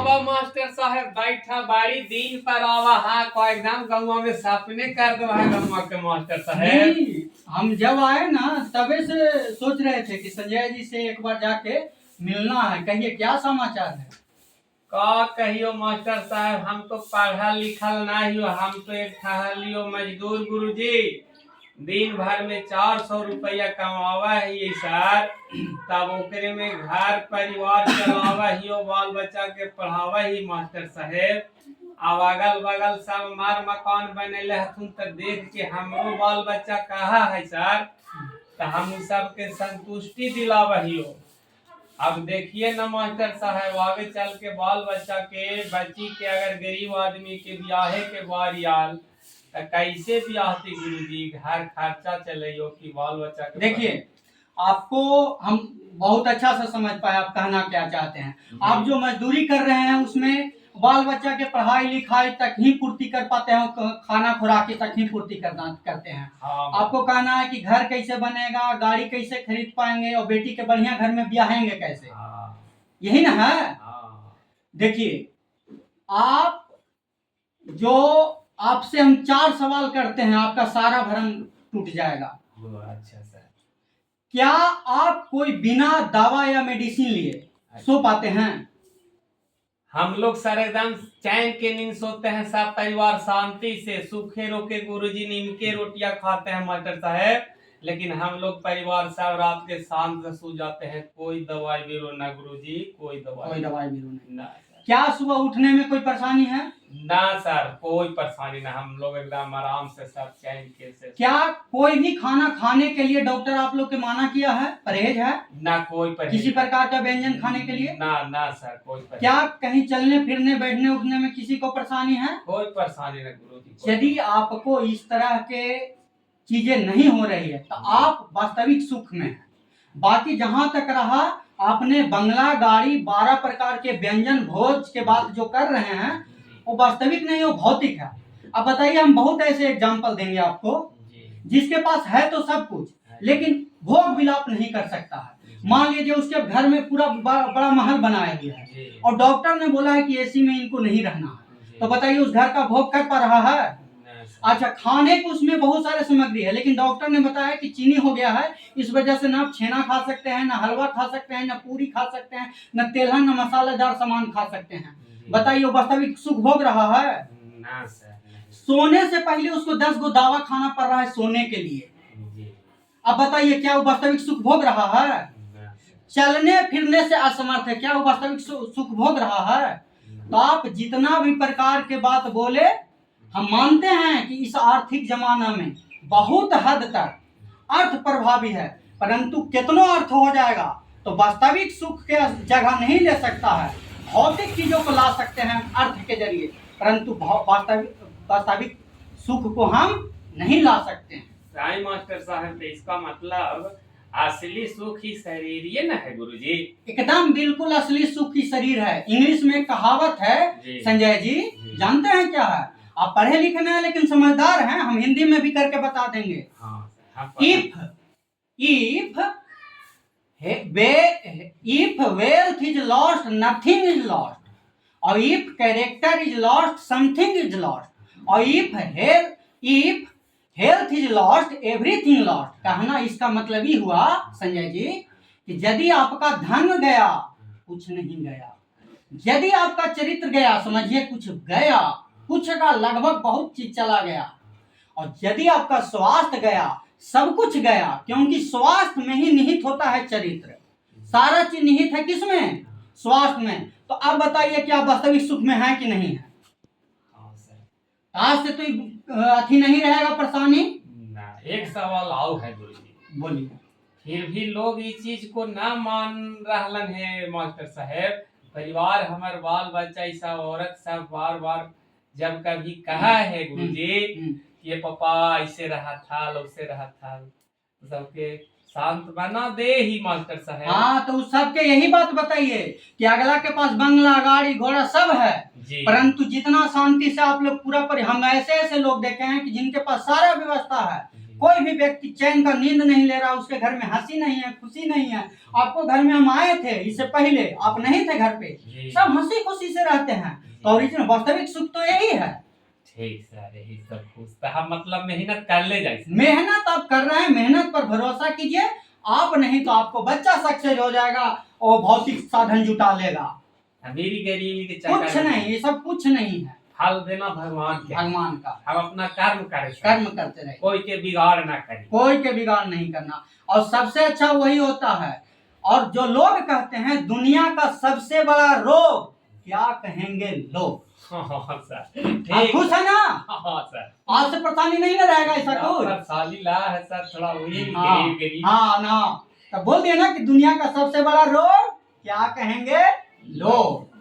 आवा मास्टर साहब बैठा बाड़ी दिन पर आवा हाँ को एकदम गौवा में सपने कर दो है गौवा के मास्टर साहब। हम जब आए ना तबे से सोच रहे थे कि संजय जी से एक बार जाके मिलना है। कहिए क्या समाचार है? का कहियो मास्टर साहब, हम तो पढ़ा लिखल नहीं हो, हम तो एक ठहलियो मजदूर गुरुजी। दिन भर में 400 रुपया कमावा है ये सर, तब ओकरे में घर परिवार चलावा ही, बाल बच्चा के पढ़ावा ही मास्टर साहेब। अब अगल बगल सब मार मकान बनेले हथुन तो देख के हमरो बाल बच्चा कहा है सर, तो हम सबके संतुष्टि दिलावा ही हो। अब देखिए न मास्टर साहब, आगे चल के बाल बच्चा के बच्ची के अगर गरीब आदमी के ब्याहे के बारी आल तो कैसे ब्याहती गुरुजी, घर खर्चा चलेयो कि बाल बच्चा के। देखिए आपको हम बहुत अच्छा से समझ पाए आप कहना क्या चाहते हैं। आप जो मजदूरी कर रहे हैं उसमें बाल बच्चा के पढ़ाई लिखाई तक ही पूर्ति कर पाते हैं, खाना खुराकी तक ही पूर्ति करते हैं। हाँ, आपको कहना है कि घर कैसे बनेगा, गाड़ी कैसे खरीद पाएंगे और बेटी के बढ़िया घर में ब्याहेंगे कैसे। हाँ, यही ना है। हाँ। देखिए आप जो आपसे हम 4 सवाल करते हैं आपका सारा भरम टूट जाएगा। अच्छा सर। क्या आप कोई बिना दवा या मेडिसिन लिए सो पाते हैं? हम लोग सर एकदम चैन के नींद सोते हैं, सब परिवार शांति से सूखे रोके गुरुजी नीम के रोटियां खाते हैं मास्टर साहब, लेकिन हम लोग परिवार सब रात के शांत से सो जाते हैं। कोई दवाई बीरो ना गुरुजी, कोई दवाई बीरो नहीं ना। क्या सुबह उठने में कोई परेशानी है? ना सर, कोई परेशानी ना, हम लोग एकदम आराम से सब चैन के से। क्या कोई भी खाना खाने के लिए डॉक्टर आप लोग के माना किया है, परहेज है? ना कोई परहेज। किसी प्रकार का व्यंजन खाने के लिए? ना सर, कोई परहेज। क्या कहीं चलने फिरने बैठने उठने में किसी को परेशानी है? कोई परेशानी ना गुरुजी। यदि आपको इस तरह के चीजें नहीं हो रही है तो आप वास्तविक सुख में हैं। बाकी जहां तक रहा आपने बंगला गाड़ी 12 प्रकार के व्यंजन भोज के बाद जो कर रहे हैं वो वास्तविक नहीं, वो भौतिक है। अब बताइए, हम बहुत ऐसे एग्जाम्पल देंगे आपको जिसके पास है तो सब कुछ लेकिन भोग विलाप नहीं कर सकता है। मान लीजिए उसके घर में पूरा बड़ा महल बनाया गया है और डॉक्टर ने बोला है कि एसी में इनको नहीं रहना है, तो बताइए उस घर का भोग कर पा रहा है? अच्छा, खाने को उसमें बहुत सारे सामग्री है लेकिन डॉक्टर ने बताया कि चीनी हो गया है, इस वजह से ना छेना खा सकते हैं, ना हलवा खा सकते हैं, ना पूरी खा सकते हैं, न तेलहन न मसालेदार सामान खा सकते हैं। बताइए वास्तविक सुख भोग रहा है? ना सर। सोने से पहले उसको 10 गो दावा खाना पड़ रहा है सोने के लिए। अब बताइए क्या वो वास्तविक सुख भोग रहा है? चलने फिरने से असमर्थ है, क्या वो वास्तविक सुख भोग रहा है? तो आप जितना भी प्रकार के बात बोले, हम मानते हैं कि इस आर्थिक जमाना में बहुत हद तक अर्थ प्रभावी है, परंतु कितनो अर्थ हो जाएगा तो वास्तविक सुख के जगह नहीं ले सकता है। भौतिक चीजों को ला सकते हैं अर्थ के जरिए, परंतु वास्तविक सुख को हम नहीं ला सकते हैं। राय मास्टर साहब, तो इसका मतलब असली सुख ही शरीर ये ना है गुरुजी? एकदम बिल्कुल असली सुख ही शरीर है। इंग्लिश में कहावत है संजय जी, जानते हैं क्या है? आप पढ़े लिखे नहीं लेकिन समझदार हैं, हम हिंदी में भी करके बता देंगे। If wealth is lost, nothing is lost. और if character is lost, something is lost. और if health is lost, everything lost. कहना इसका मतलब ही हुआ संजय जी कि यदि आपका धन गया कुछ नहीं गया, यदि आपका चरित्र गया समझिए कुछ गया, कुछ का लगभग बहुत चीज चला गया, और यदि आपका स्वास्थ्य गया सब कुछ गया, क्योंकि स्वास्थ्य में ही निहित होता है चरित्र। सारा चीज निहित है किसमें? स्वास्थ्य में। तो अब बताइए क्या वास्तविक सुख में है कि नहीं है? आज से तो अथी नहीं रहेगा परेशानी ना। एक सवाल आओ है गुरुजी, बोलिए। फिर भी लोग इस चीज को ना मान रहलन है मास्टर साहब। परिवार हमार बाल बच्चा सब औरत सब बार बार जब कभी कहा है गुरुजी कि ये पापा ऐसे रहा था वैसे रहा था, सबके शांत बना दे ही मास्टर साहब। हाँ, तो उस सबके यही बात बताइए कि अगला के पास बंगला गाड़ी घोड़ा सब है, परंतु जितना शांति से आप लोग पूरा हम ऐसे ऐसे लोग देखे हैं कि जिनके पास सारा व्यवस्था है, कोई भी व्यक्ति चैन का नींद नहीं ले रहा, उसके घर में हंसी नहीं है, खुशी नहीं है। आपको घर में हम आए थे, इससे पहले आप नहीं थे घर पे, सब हंसी खुशी से रहते हैं। तो ओरिजिनल वास्तविक सुख तो यही है। ठीक सर, यही सब पूछता है, मतलब मेहनत कर ले जाए। मेहनत आप कर रहे हैं, मेहनत पर भरोसा कीजिए। आप नहीं तो आपको बच्चा सक्सेस हो जाएगा और भौतिक साधन जुटा लेगा। अमीरी गरीबी के कुछ चक्कर में नहीं, ये सब कुछ नहीं है, फल देना भगवान के, भगवान का। हम अपना कर्म करें, कर्म करते रहे, कोई के बिगाड़ ना करें, कोई के बिगाड़ नहीं करना। और सबसे अच्छा वही होता है। और जो लोग कहते हैं दुनिया का सबसे बड़ा रोग, क्या कहेंगे लोग। हाँ सर, आप ठीक। खुश है ना? हाँ सर, आज से परेशानी नहीं ना रहेगा ऐसा कुछ। साली ला है सर, थोड़ा वही हाँ गरीब गरीब। हाँ ना, तो बोल दिया ना कि दुनिया का सबसे बड़ा रोग क्या कहेंगे लोग।